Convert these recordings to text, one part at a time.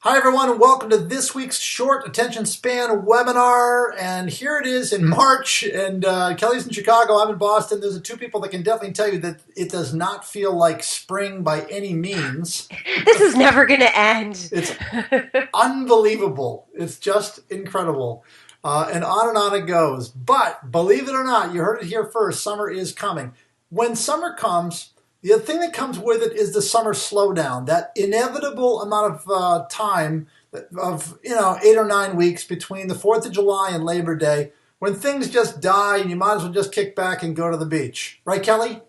Hi, everyone, and welcome to this week's short attention span webinar. And here it is in March, and Kelly's in Chicago, I'm in Boston. There's the two people that can definitely tell you that it does not feel like spring by any means. This is never going to end. It's unbelievable. It's just incredible. And on it goes. But believe it or not, you heard it here first, summer is coming. When summer comes, the other thing that comes with it is the summer slowdown, that inevitable amount of time of 8 or 9 weeks between the 4th of July and Labor Day, when things just die and you might as well just kick back and go to the beach. Right, Kelly?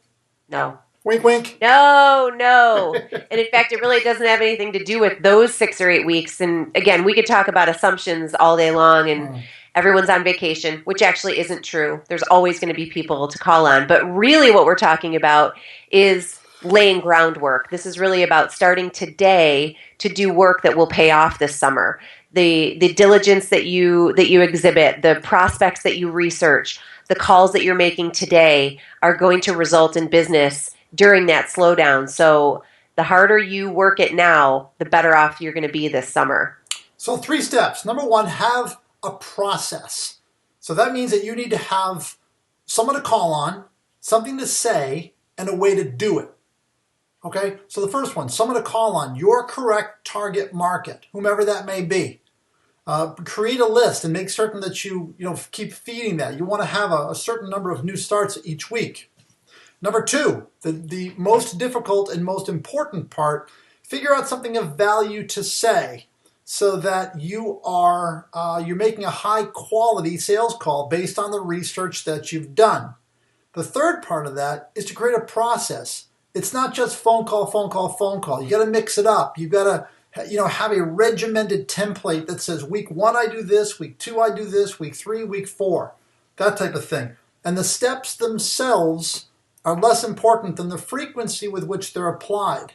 No. Wink, wink. No. And in fact, it really doesn't have anything to do with those 6 or 8 weeks. And again, we could talk about assumptions all day long and everyone's on vacation, which actually isn't true. There's always going to be people to call on. But really what we're talking about is laying groundwork. This is really about starting today to do work that will pay off this summer. The diligence that you exhibit, the prospects that you research, the calls that you're making today are going to result in business during that slowdown. So the harder you work it now, the better off you're going to be this summer. So 3 steps. Number 1, have a process. So that means that you need to have someone to call on, something to say, and a way to do it. Okay? So the first one, someone to call on, your correct target market, whomever that may be. Create a list and make certain that you keep feeding that. You want to have a certain number of new starts each week. Number 2, the most difficult and most important part, figure out something of value to say so that you're making a high quality sales call based on the research that you've done. The third part of that is to create a process. It's not just phone call, phone call, phone call. You got to mix it up. You got to have a regimented template that says week 1 I do this, week 2 I do this, week 3, week 4, that type of thing. And the steps themselves are less important than the frequency with which they're applied.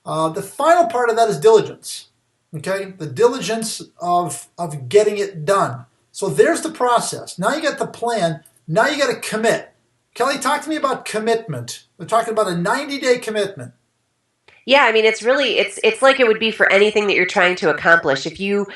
The final part of that is diligence. Okay, the diligence of getting it done. So there's the process. Now you got the plan. Now you got to commit. Kelly, talk to me about commitment. We're talking about a 90-day commitment. Yeah, I mean, it's like it would be for anything that you're trying to accomplish. If you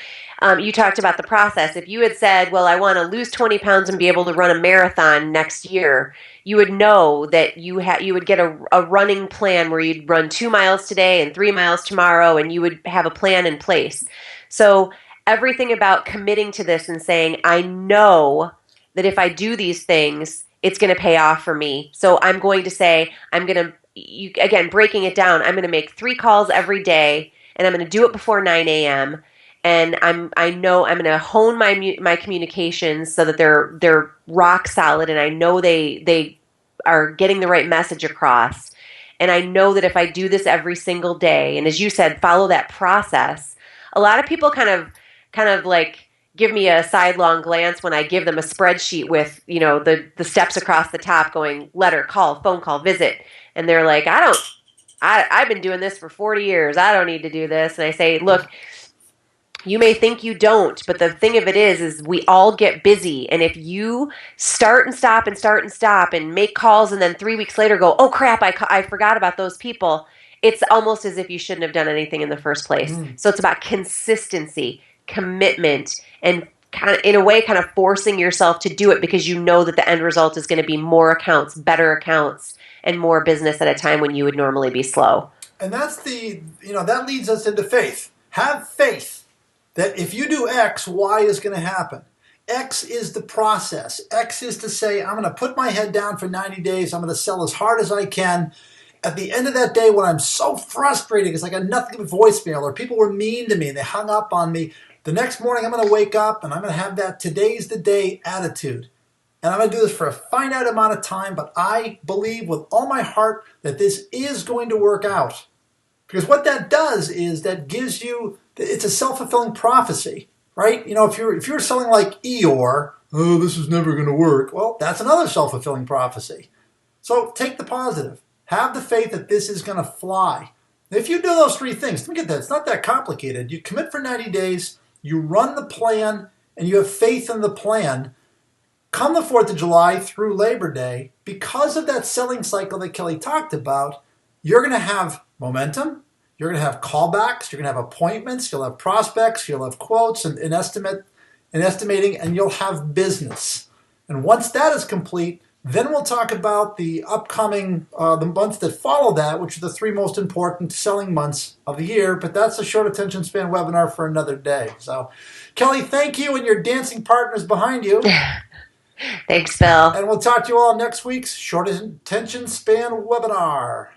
talked about the process. If you had said, well, I want to lose 20 pounds and be able to run a marathon next year, you would know that you would get a running plan where you'd run 2 miles today and 3 miles tomorrow, and you would have a plan in place. So everything about committing to this and saying, I know that if I do these things, it's going to pay off for me. So I'm going to say, again, breaking it down, I'm going to make 3 calls every day, and I'm going to do it before 9 a.m. And I know I'm going to hone my communications so that they're rock solid, and I know they are getting the right message across. And I know that if I do this every single day, and as you said, follow that process. A lot of people kind of like give me a sidelong glance when I give them a spreadsheet with the steps across the top, going letter, call, phone call, visit, and they're like, I've been doing this for 40 years. I don't need to do this. And I say, look, you may think you don't, but the thing of it is we all get busy. And if you start and stop and start and stop and make calls and then 3 weeks later go, oh crap, I forgot about those people, it's almost as if you shouldn't have done anything in the first place. So it's about consistency, commitment, and kind of, in a way, kind of forcing yourself to do it because you know that the end result is going to be more accounts, better accounts, and more business at a time when you would normally be slow. And that's that leads us into faith. Have faith that if you do X, Y is going to happen. X is the process. X is to say, I'm going to put my head down for 90 days. I'm going to sell as hard as I can. At the end of that day, when I'm so frustrated because I got nothing but voicemail or people were mean to me and they hung up on me, the next morning I'm going to wake up and I'm going to have that today's the day attitude. And I'm going to do this for a finite amount of time, but I believe with all my heart that this is going to work out. Because what that does is that gives you, it's a self-fulfilling prophecy, right? If you're selling like Eeyore, oh, this is never going to work. Well, that's another self-fulfilling prophecy. So take the positive. Have the faith that this is going to fly. If you do those 3 things, look at that. It's not that complicated. You commit for 90 days, you run the plan, and you have faith in the plan. Come the 4th of July through Labor Day, because of that selling cycle that Kelly talked about, you're going to have momentum, You're going to have callbacks. You're going to have appointments. You'll have prospects. You'll have quotes and estimating, and you'll have business. And once that is complete, then we'll talk about the upcoming, the months that follow that, which are the 3 most important selling months of the year. But that's a short attention span webinar for another day. So, Kelly, thank you and your dancing partners behind you. Thanks, Phil. And we'll talk to you all next week's short attention span webinar.